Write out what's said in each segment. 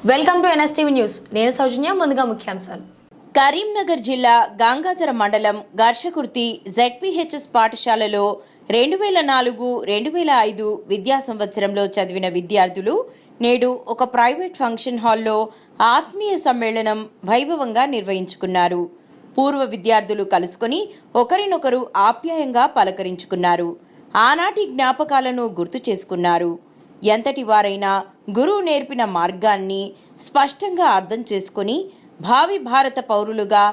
Welcome to NSTV news. నేను సౌజన్య. ముందుగా ముఖ్యాంశాలు. కరీంనగర్ జిల్లా గాంగాధర మండలం ఘర్షకుర్తి జెడ్పీహెచ్ఎస్ పాఠశాలలో 2004-2005 విద్యా సంవత్సరంలో చదివిన విద్యార్థులు నేడు ఒక ప్రైవేట్ ఫంక్షన్ హాల్లో ఆత్మీయ సమ్మేళనం వైభవంగా నిర్వహించుకున్నారు. పూర్వ విద్యార్థులు కలుసుకొని ఒకరినొకరు ఆప్యాయంగా పలకరించుకున్నారు. ఆనాటి జ్ఞాపకాలను గుర్తు చేసుకున్నారు. ఎంతటి వారైనా గురువు నేర్పిన మార్గాన్ని స్పష్టంగా అర్థం చేసుకుని భావి భారత పౌరులుగా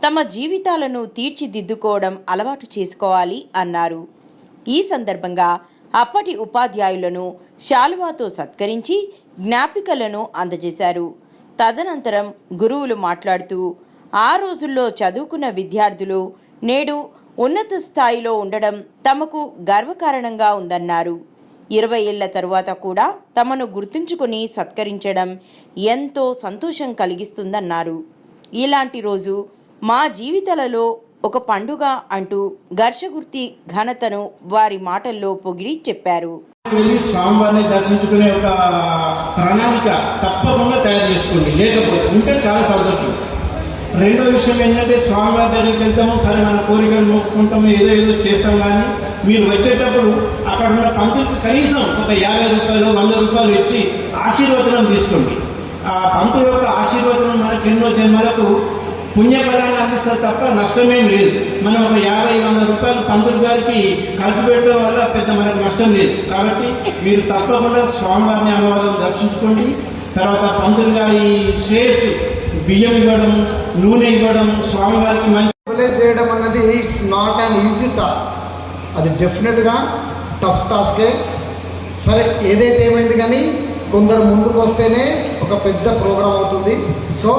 తమ జీవితాలను తీర్చిదిద్దుకోవడం అలవాటు చేసుకోవాలి అన్నారు. ఈ సందర్భంగా అప్పటి ఉపాధ్యాయులను శాలువాతో సత్కరించి జ్ఞాపికలను అందజేశారు. తదనంతరం గురువులు మాట్లాడుతూ ఆ రోజుల్లో చదువుకున్న విద్యార్థులు నేడు ఉన్నత స్థాయిలో ఉండడం తమకు గర్వకారణంగా ఉందన్నారు. 20 ఏళ్ల తరువాత కూడా తమను గుర్తుంచుకుని సత్కరించడం ఎంతో సంతోషం కలిగిస్తుందన్నారు. ఇలాంటి రోజు మా జీవితాలలో ఒక పండుగ అంటూ ఘర్షగుర్తి ఘనతను వారి మాటల్లో పొగిడి చెప్పారు. స్వామివారిని దర్శించుకునే ఒక ప్రణాళిక తప్పకుండా తయారు చేసుకోండి, లేకపోతే ఉంటే చాలా సంతోషం. రెండో విషయం ఏంటంటే స్వామివారి దగ్గరికి వెళ్తాము, సరే మన కోరికలు మొక్కుకుంటాము, ఏదో చేస్తాం. కానీ మీరు వచ్చేటప్పుడు అక్కడ ఉన్న పంతులకు కనీసం ఒక 50 రూపాయలు 100 రూపాయలు ఇచ్చి ఆశీర్వచనం తీసుకోండి. ఆ పంతుల యొక్క ఆశీర్వచనం మనకు ఎన్నో జన్మలకు పుణ్యఫలాన్ని అందిస్తారు తప్ప నష్టమేం లేదు. మనం ఒక 50-100 రూపాయలు పంతులు గారికి ఖర్చు పెట్టడం వల్ల పెద్ద మనకు నష్టం లేదు. కాబట్టి మీరు తప్పకుండా స్వామివారిని అమ్మవారిని దర్శించుకోండి. తర్వాత పంతులు గారి శ్రేయస్సు బియ్యం ఇవ్వడం, నూనె ఇవ్వడం, స్వామివారికి మంచి చేయడం అన్నది it's not an easy task. అది డెఫినెట్గా టఫ్ టాస్కే. సరే, ఏదైతే ఏమైంది కానీ కొందరు ముందుకు వస్తేనే ఒక పెద్ద ప్రోగ్రామ్ అవుతుంది. So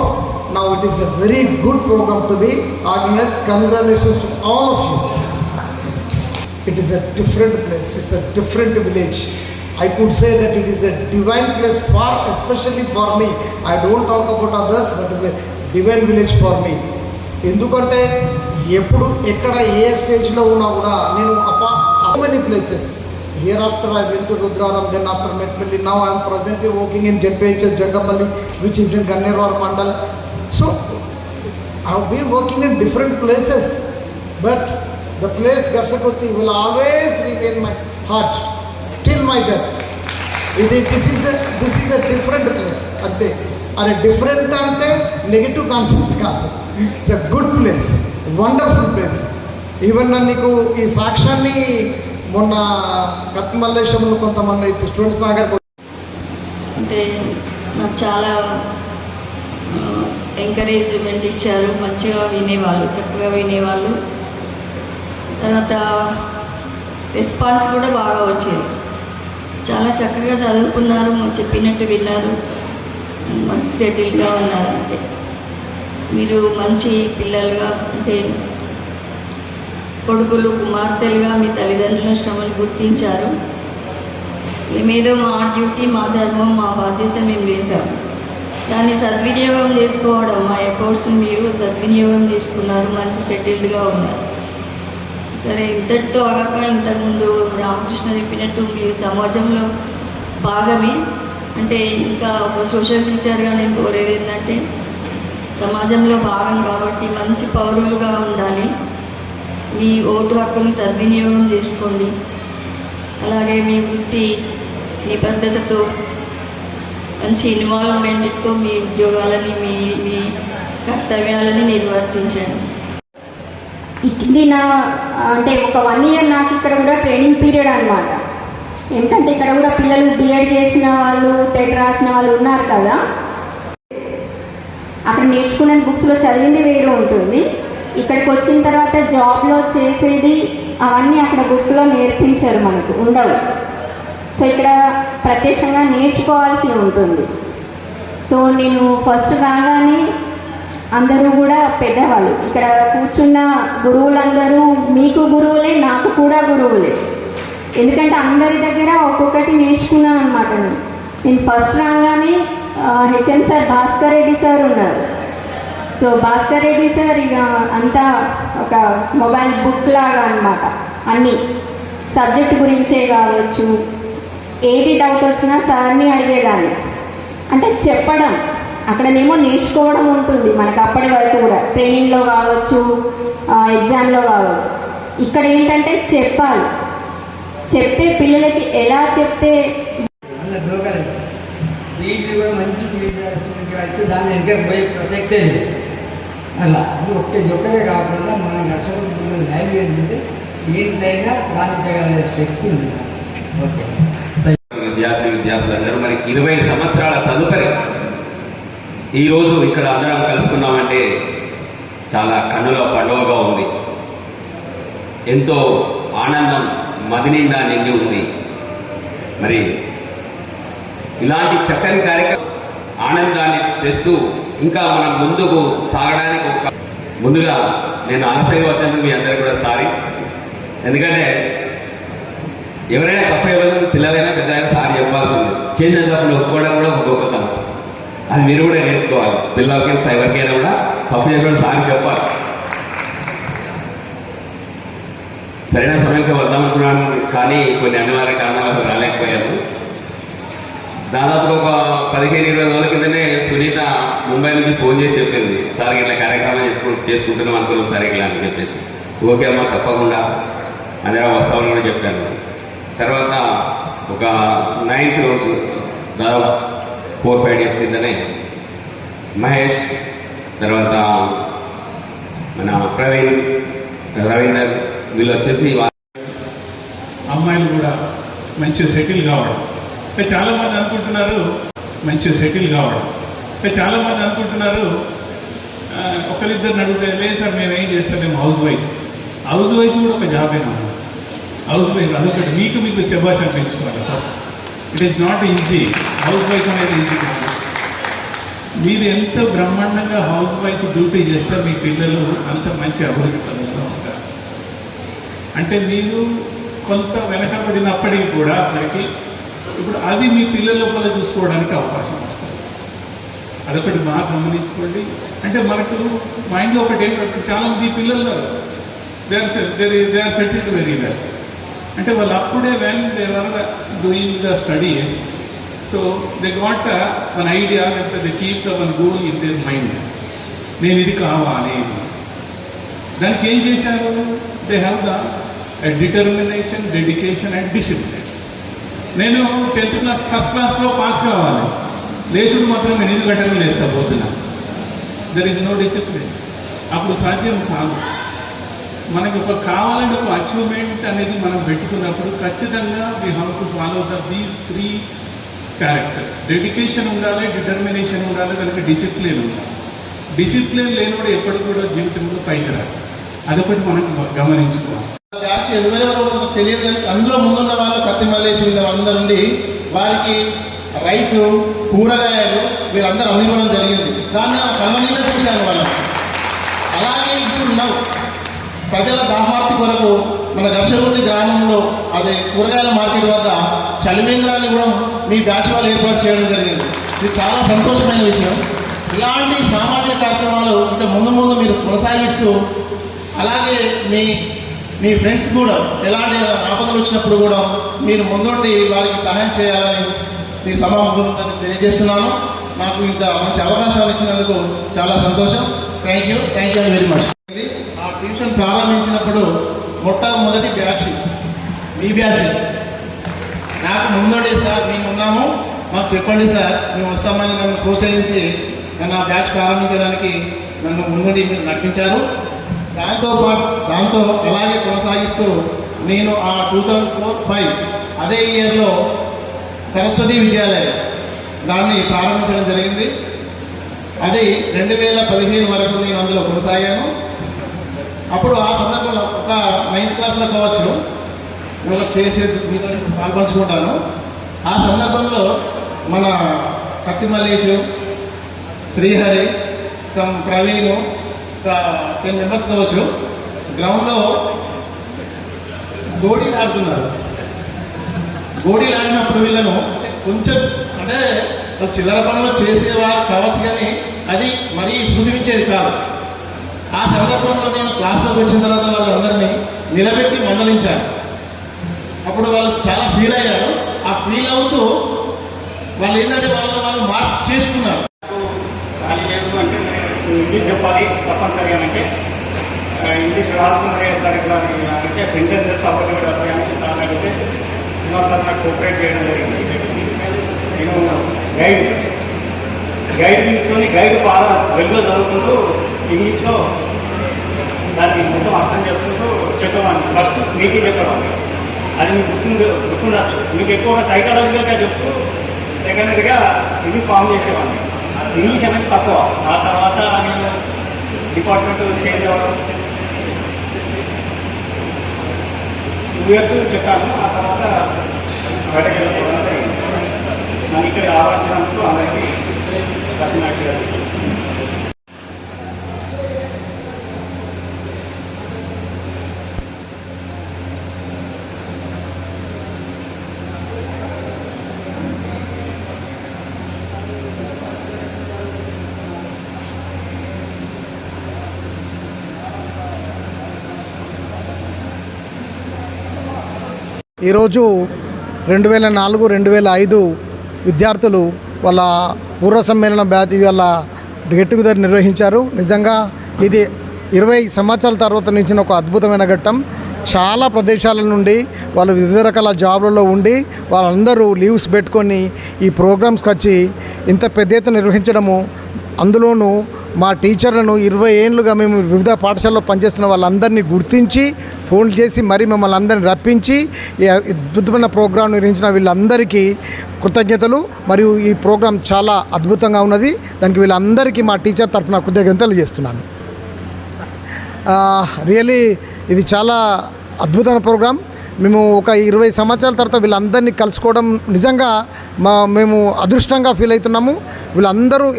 now it is a very good programme to be organised. Congratulations to all of you. It is a different place, it's a different village. I could say that it is a divine place for, especially for me. I don't talk about others, but it is a divine village for me. ఎందుకంటే ఎప్పుడు ఎక్కడ ఏ స్టేజ్లో ఉన్నా కూడా నేను how many places. Hereafter I went to Rudraram, then after Metpalli, now I am presently working in JPHS Jagapalli, which is in Gannerwar Mandal. So I have been working in different places, but the place Gharshagurti will always remain my heart till my death. This is a different place. Ante are different ante negative concept kaadu. It's a good place, wonderful place. Even naniku ee సాక్ష్యాన్ని మొన్న కత్మల్లేశ్వరంలో కొంతమంది students నాగారు అంటే నాకు చాలా encouragement ఇచ్చారు. మంచిగా వినేవాళ్ళు, చక్కగా వినేవాళ్ళు. తర్వాత రెస్పాన్స్ కూడా బాగా వచ్చేది. చాలా చక్కగా చదువుకున్నారు, చెప్పినట్టు విన్నారు, మంచి సెటిల్గా ఉన్నారు. అంటే మీరు మంచి పిల్లలుగా, అంటే కొడుకులు కుమార్తెలుగా మీ తల్లిదండ్రుల శ్రమను గుర్తించారు. మేమేదో మా డ్యూటీ, మా ధర్మం, మా బాధ్యత మేము వేసాము. దాన్ని సద్వినియోగం చేసుకోవడం, మా ఎఫర్ట్స్ని మీరు సద్వినియోగం చేసుకున్నారు, మంచి సెటిల్డ్గా ఉన్నారు. సరే, ఇంతటితో ఆగాక ఇంతకుముందు రామకృష్ణ చెప్పినట్టు మీరు సమాజంలో భాగమే. అంటే ఇంకా ఒక సోషల్ టీచర్గా నేను కోరేది ఏంటంటే సమాజంలో భాగం కాబట్టి మంచి పౌరులుగా ఉండాలి. మీ ఓటు హక్కుని సద్వినియోగం చేసుకోండి. అలాగే మీ వృత్తి నిబద్ధతతో మంచి ఇన్వాల్వ్మెంట్తో మీ ఉద్యోగాలని మీ కర్తవ్యాలని నిర్వర్తించండి. ఇది అంటే ఒక 1 year నాకు ఇక్కడ కూడా ట్రైనింగ్ పీరియడ్ అనమాట. ఏంటంటే ఇక్కడ కూడా పిల్లలు బిఎడ్ చేసిన వాళ్ళు, టెట్ రాసిన వాళ్ళు ఉన్నారు కదా. అక్కడ నేర్చుకునే బుక్స్లో చదివింది వేరే ఉంటుంది, ఇక్కడికి వచ్చిన తర్వాత జాబ్లో చేసేది అవన్నీ అక్కడ బుక్లో నేర్పించారు, మనకు ఉండవు. సో ఇక్కడ ప్రత్యేకంగా నేర్చుకోవాల్సి ఉంటుంది. సో నేను ఫస్ట్ రాగానే అందరూ కూడా పెద్దవాళ్ళు, ఇక్కడ కూర్చున్న గురువులందరూ మీకు గురువులే, నాకు కూడా గురువులే. ఎందుకంటే అందరి దగ్గర ఒక్కొక్కటి నేర్చుకున్నాను అనమాట. నేను ఫస్ట్ రాగానే HM sir, Bhaskar Reddy sir ఉన్నారు. సో భాస్కర్ రెడ్డి సార్ ఇక అంతా ఒక మొబైల్ బుక్ లాగా అనమాట. అన్నీ సబ్జెక్ట్ గురించే కావచ్చు, ఏది డౌట్ వచ్చినా సార్ని అడిగేదాన్ని. అంటే చెప్పడం, అక్కడనేమో నేర్చుకోవడం ఉంటుంది మనకు అప్పటి వరకు కూడా, ట్రైనింగ్లో కావచ్చు, ఎగ్జామ్లో కావచ్చు. ఇక్కడ ఏంటంటే చెప్పాలి, చెప్తే పిల్లలకి ఎలా చెప్తే వీళ్ళు కూడా మంచి అయితే దాన్ని ఇంకా పోయే ప్రసక్తే లేదు. అలా అది ఒక్కడే కాకుండా మన నర్సపతి ల్యాండ్ ఏంటంటే ఏంటైనా రాణించగల శక్తి ఉంది. ఓకే, విద్యార్థులందరూ మనకి 20 సంవత్సరాల తదుపరి ఈరోజు ఇక్కడ అందరం కలుసుకున్నామంటే చాలా కన్నుల పండుగగా ఉంది. ఎంతో ఆనందం మది నిండా నిండి ఉంది. మరి ఇలాంటి చక్కని కార్యక్రమం ఆనందాన్ని తెస్తూ ఇంకా మనం ముందుకు సాగడానికి ముందుగా నేను ఆశీర్వచనం మీ అందరూ కూడా సారీ. ఎందుకంటే ఎవరైనా తప్పు ఎవరైనా పిల్లలైనా పెద్దలైనా సారీ చెప్పాల్సింది. చేసిన తప్పులు ఒప్పుకోవడం కూడా ఒక గొప్పతనం. అది మీరు కూడా నేర్చుకోవాలి. పిల్లలకి ఎవరికైనా కూడా తప్పు చెప్పడం సారీ చెప్పాలి. సరైన సమయంలో వద్దామనుకున్నాను, కానీ కొన్ని అనివార్య కారణాలకు రాలేకపోయాను. దాదాపు ఒక 15-20 రోజుల కిందనే సునీత ముంబై నుంచి ఫోన్ చేసి చెప్పింది, సార్ ఇట్లా కార్యక్రమం చేసుకుంటున్నాం అనుకున్నాం సార్ ఇట్లా అని చెప్పేసి. ఓకే అమ్మా తప్పకుండా అందరూ వస్తామని కూడా చెప్పాను. తర్వాత ఒక 9th రోజు దాదాపు 4-5 డేస్ కిందనే మహేష్, తర్వాత మన ప్రవీణ్, రవీందర్ వీళ్ళు వచ్చేసి అమ్మాయిలు కూడా మంచిగా సెటిల్ కావడం. చాలామంది అనుకుంటున్నారు మంచిగా సెటిల్ కావడం. చాలామంది అనుకుంటున్నారు ఒకరిద్దరిని అడిగితే లేదు సార్ మేము ఏం చేస్తాం, మేము హౌస్ వైఫ్ కూడా ఒక జాబేనా. హౌస్ వైఫ్ అదొకటి మీకు శభాషణ పెంచుకోవాలి. First it is not easy. House wife అనేది ఈజీ కాదు. మీరు ఎంత బ్రహ్మాండంగా హౌస్ వైఫ్ డ్యూటీ చేస్తే మీ పిల్లలు అంత మంచి అభివృద్ధి పదంలో ఉంటారు. అంటే మీరు కొంత వెనకబడినప్పటికీ కూడా అప్పటికి ఇప్పుడు అది మీ పిల్లల లోపల చూసుకోవడానికి అవకాశం వస్తుంది. అదొకటి బాగా గమనించుకోండి. అంటే మనకు మైండ్లో ఒకటి ఏంటంటే చాలామంది పిల్లలు they are settled very well. అంటే వాళ్ళు అప్పుడే when they are doing the studies, so they got one idea, లేకపోతే they keep the one goal in their mind. నేను ఇది కావాలి. దానికి ఏం చేశారు? They have the determination, dedication and discipline. నేను 10th క్లాస్ ఫస్ట్ క్లాస్లో పాస్ కావాలి, లేచుడు మాత్రం 8 గంటలకు లేస్తా పోతున్నా. There is no discipline. అప్పుడు సాధ్యం కాదు. మనకి ఒక కావాలంటే ఒక అచీవ్మెంట్ అనేది మనం పెట్టుకున్నప్పుడు ఖచ్చితంగా we have to follow these 3 characters. Dedication ఉండాలి, డిటర్మినేషన్ ఉండాలి, దానికి డిసిప్లిన్ ఉండాలి. డిసిప్లిన్ లేనివాడు ఎప్పటికి కూడా జీవితంలో పైకి రాదు. అదొకటి మనం గమనించుకోవాలి. బ్యాచ్ ఎవరెవరు తెలియదు కానీ అందులో ముందున్న వాళ్ళు కత్తి మల్లేసి వీళ్ళందరూ నుండి వారికి రైసు, కూరగాయలు వీళ్ళందరూ అందివ్వడం జరిగింది. దాన్ని నా కళ్ళ నీళ్ళ చూశాను వాళ్ళని. అలాగే ఇప్పుడు ప్రజల దాహార్తి కొరకు మన ఘర్షగుర్తి గ్రామంలో అదే కూరగాయల మార్కెట్ వద్ద చలివేంద్రాన్ని కూడా మీ బ్యాచ్ వాళ్ళు ఏర్పాటు చేయడం జరిగింది. ఇది చాలా సంతోషమైన విషయం. ఇలాంటి సామాజిక కార్యక్రమాలు ఇంకా ముందు మీరు కొనసాగిస్తూ, అలాగే మీ ఫ్రెండ్స్ కూడా ఎలాంటి ఆపదలు వచ్చినప్పుడు కూడా మీరు ముందుండి వారికి సహాయం చేయాలని మీ సమావేశాన్ని తెలియజేస్తున్నాను. నాకు ఇంత మంచి అవకాశాలు ఇచ్చినందుకు చాలా సంతోషం. Thank you very much. ఆ ట్యూషన్ ప్రారంభించినప్పుడు మొట్టమొదటి బ్యాచ్ మీ బ్యాచ్. నాకు ముందుండి సార్ మేము ఉన్నాము, మాకు చెప్పండి సార్ మేము వస్తామని నన్ను ప్రోత్సహించి నన్ను ఆ బ్యాచ్ ప్రారంభించడానికి నన్ను ముందుండి మీరు నడిపించారు. దాంతో అలాగే కొనసాగిస్తూ నేను ఆ 2004-05 అదే ఇయర్లో సరస్వతి విద్యాలయం దాన్ని ప్రారంభించడం జరిగింది. అది 2015 వరకు నేను అందులో కొనసాగాను. అప్పుడు ఆ సందర్భంలో ఒక 9th క్లాస్లో కావచ్చు నేను చేసి మీతో పాల్పంచుకుంటాను. ఆ సందర్భంలో మన కత్తి మల్లేషు, శ్రీహరి, ప్రవీణ్, 10 మెంబర్స్ కావచ్చు గ్రౌండ్లో గోడీలు ఆడుతున్నారు. గోడీలు ఆడినప్పుడు వీళ్ళను కొంచెం అంటే చిల్లర పనులు చేసేవారు కావచ్చు, కానీ అది మరీ శృతించేది కాదు. ఆ సందర్భంలో నేను క్లాస్లోకి వచ్చిన తర్వాత వాళ్ళందరినీ నిలబెట్టి మందలించాను. అప్పుడు వాళ్ళు చాలా ఫీల్ అయ్యారు. ఆ ఫీల్ అవుతూ వాళ్ళు ఏంటంటే వాళ్ళు మార్క్ చేసుకున్నారు. ఖాళీ లేదు అంటే ఇంగ్లీష్ చెప్పాలి తప్పనిసరిగా, అంటే ఇంగ్లీష్ రాసుకునే సరిగ్గా అంటే సెంటెన్సెస్ అప్పటికి వస్తాయని చాలా అయితే శ్రీనివాస్ సార్ నాకు కోఆపరేట్ చేయడం జరిగింది. నేను గైడ్ తీసుకొని గైడ్ బాగా వెలుగులో చదువుకుంటూ ఇంగ్లీష్లో దాన్ని మొత్తం అర్థం చేసుకుంటూ చెప్పేవాడిని. ఫస్ట్ మీకు చెప్పడం అది మీకు గుర్తుండొచ్చు. మీకు ఎక్కువగా సైకాలజికల్గా చెప్తూ సెకండరీగా ఇది ఫామ్ చేసేవాడిని. ఇంగ్లీష్ అనేది తక్కువ. ఆ తర్వాత నేను డిపార్ట్మెంట్ చేంజ్ అవ్వడం 2 years చెప్పాను. ఆ తర్వాత బయటకు వెళ్ళిపోవడం జరిగింది. నన్ను ఇక్కడ ఆలోచించినందుకు అందరికీ ధన్యవాదాలు. ఈరోజు 2004-2005 విద్యార్థులు వాళ్ళ పూర్వ సమ్మేళన బ్యాచ్ వాళ్ళ గెట్ టుగెదర్ నిర్వహించారు. నిజంగా ఇది 20 సంవత్సరాల తర్వాత నుంచి ఒక అద్భుతమైన ఘట్టం. చాలా ప్రదేశాల నుండి వాళ్ళు వివిధ రకాల జాబ్లలో ఉండి వాళ్ళందరూ లీవ్స్ పెట్టుకొని ఈ ప్రోగ్రామ్స్కి వచ్చి ఇంత పెద్ద ఎత్తున నిర్వహించడము, అందులోనూ మా టీచర్లను 20 ఏళ్ళుగా మేము వివిధ పాఠశాలలో పనిచేస్తున్న వాళ్ళందరినీ గుర్తించి ఫోన్ చేసి మరీ మమ్మల్ని అందరినీ రప్పించి ఈ అద్భుతమైన ప్రోగ్రాం నిర్వహించిన వీళ్ళందరికీ కృతజ్ఞతలు. మరియు ఈ ప్రోగ్రాం చాలా అద్భుతంగా ఉన్నది. దానికి వీళ్ళందరికీ మా టీచర్ తరఫున కృతజ్ఞతలు చేస్తున్నాను. రియలీ ఇది చాలా అద్భుతమైన ప్రోగ్రాం. మేము ఒక 20 సంవత్సరాల తర్వాత వీళ్ళందరినీ కలుసుకోవడం నిజంగా మేము అదృష్టంగా ఫీల్ అవుతున్నాము. వీళ్ళందరూ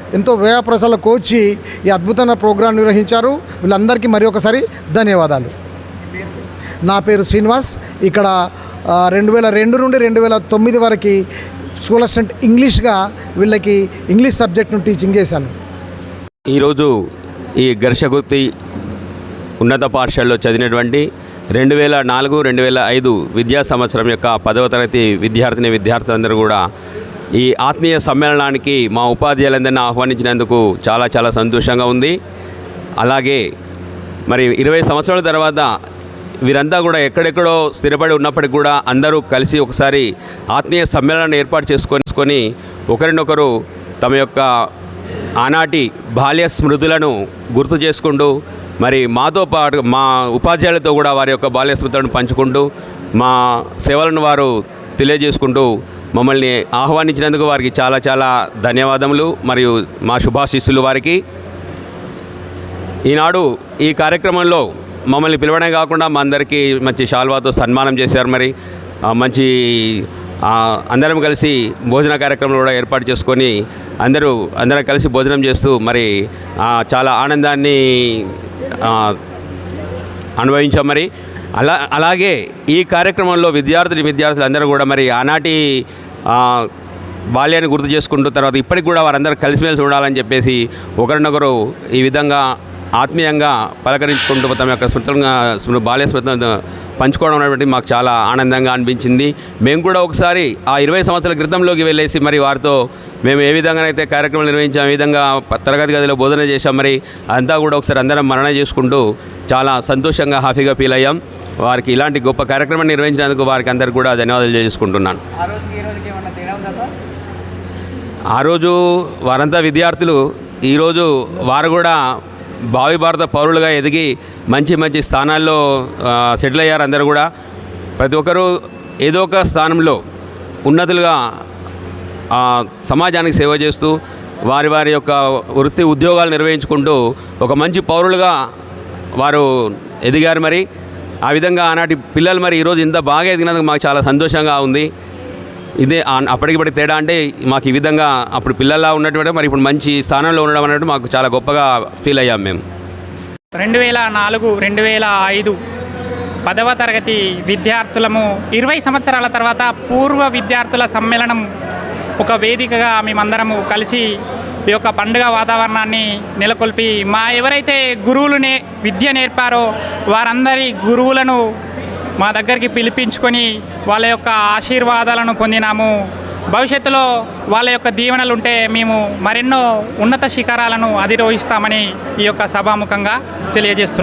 ఎంతో వ్యయప్రసాల కోచి ఈ అద్భుతమైన ప్రోగ్రాం నిర్వహించారు. వీళ్ళందరికీ మరి ఒకసారి ధన్యవాదాలు. నా పేరు శ్రీనివాస్. ఇక్కడ 2002 నుండి 2009 వరకు స్కూల్ అసిస్టెంట్ ఇంగ్లీష్గా వీళ్ళకి ఇంగ్లీష్ సబ్జెక్ట్ను టీచింగ్ చేశాను. ఈరోజు ఈ ఘర్షగుర్తి ఉన్నత పాఠశాలలో చదివినటువంటి 2004-2005 విద్యా సంవత్సరం యొక్క 10వ తరగతి విద్యార్థులందరూ కూడా ఈ ఆత్మీయ సమ్మేళనానికి మా ఉపాధ్యాయులందరినీ ఆహ్వానించినందుకు చాలా చాలా సంతోషంగా ఉంది. అలాగే మరి 20 సంవత్సరాల తర్వాత వీరంతా కూడా ఎక్కడెక్కడో స్థిరపడి ఉన్నప్పటికీ కూడా అందరూ కలిసి ఒకసారి ఆత్మీయ సమ్మేళనాన్ని ఏర్పాటు చేసుకొని ఒకరినొకరు తమ యొక్క ఆనాటి బాల్య స్మృతులను గుర్తు చేసుకుంటూ మరి మాతో పాటు మా ఉపాధ్యాయులతో కూడా వారి యొక్క బాల్య స్మృతులను పంచుకుంటూ మా సేవలను వారు తెలియజేసుకుంటూ మమ్మల్ని ఆహ్వానించినందుకు వారికి చాలా చాలా ధన్యవాదములు మరియు మా శుభాశీస్సులు వారికి. ఈనాడు ఈ కార్యక్రమంలో మమ్మల్ని పిలవడమే కాకుండా మా అందరికీ మంచి శాల్వాతో సన్మానం చేశారు. మరి మంచి అందరం కలిసి భోజన కార్యక్రమం కూడా ఏర్పాటు చేసుకొని అందరం కలిసి భోజనం చేస్తూ మరి చాలా ఆనందాన్ని అనుభవించాం. మరి అలాగే ఈ కార్యక్రమంలో విద్యార్థులు అందరూ కూడా మరి ఆనాటి బాల్యాన్ని గుర్తు చేసుకుంటూ తర్వాత ఇప్పటికి కూడా వారందరూ కలిసిమెలిసి ఉండాలని చెప్పేసి ఒకరినొకరు ఈ విధంగా ఆత్మీయంగా పలకరించుకుంటూ తమ యొక్క బాల్య స్మృతులను పంచుకోవడం అనేటువంటి మాకు చాలా ఆనందంగా అనిపించింది. మేము కూడా ఒకసారి ఆ 20 సంవత్సరాల క్రితంలోకి వెళ్ళేసి మరి వారితో మేము ఏ విధంగానైతే కార్యక్రమాలు నిర్వహించాం, ఏ విధంగా తరగతి గదిలో బోధన చేశాం, మరి అంతా కూడా ఒకసారి అందరం మరణ చేసుకుంటూ చాలా సంతోషంగా హ్యాపీగా ఫీల్ అయ్యాం. వారికి ఇలాంటి గొప్ప కార్యక్రమాన్ని నిర్వహించినందుకు వారికి అందరికీ కూడా ధన్యవాదాలు చేసుకుంటున్నాను. ఆ రోజు వారంతా విద్యార్థులు, ఈరోజు వారు కూడా భావి భారత పౌరులుగా ఎదిగి మంచి స్థానాల్లో సెటిల్ అయ్యారు. అందరూ కూడా ప్రతి ఒక్కరూ ఏదో ఒక స్థానంలో ఉన్నతులుగా సమాజానికి సేవ చేస్తూ వారి యొక్క వృత్తి ఉద్యోగాలు నిర్వహించుకుంటూ ఒక మంచి పౌరులుగా వారు ఎదిగారు. మరి ఆ విధంగా ఆనాటి పిల్లలు మరి ఈరోజు ఇంత బాగా ఎదిగినందుకు మాకు చాలా సంతోషంగా ఉంది. ఇదే అప్పటికిప్పటి తేడా అంటే మాకు ఈ విధంగా అప్పుడు పిల్లల్లా ఉన్నటువంటి మరి ఇప్పుడు మంచి స్థానంలో ఉండడం అనేది మాకు చాలా గొప్పగా ఫీల్ అయ్యాం. మేము 2004-2005 10వ తరగతి విద్యార్థులము 20 సంవత్సరాల తర్వాత పూర్వ విద్యార్థుల సమ్మేళనం ఒక వేదికగా మేమందరము కలిసి ఈ యొక్క పండుగ వాతావరణాన్ని నెలకొల్పి ఎవరైతే గురువులు విద్య నేర్పారో వారందరి గురువులను మా దగ్గరికి పిలిపించుకొని వాళ్ళ యొక్క ఆశీర్వాదాలను పొందినాము. భవిష్యత్తులో వాళ్ళ యొక్క దీవెనలు ఉంటే మేము మరెన్నో ఉన్నత శిఖరాలను అధిరోహిస్తామని ఈ యొక్క సభాముఖంగా తెలియజేస్తున్నాం.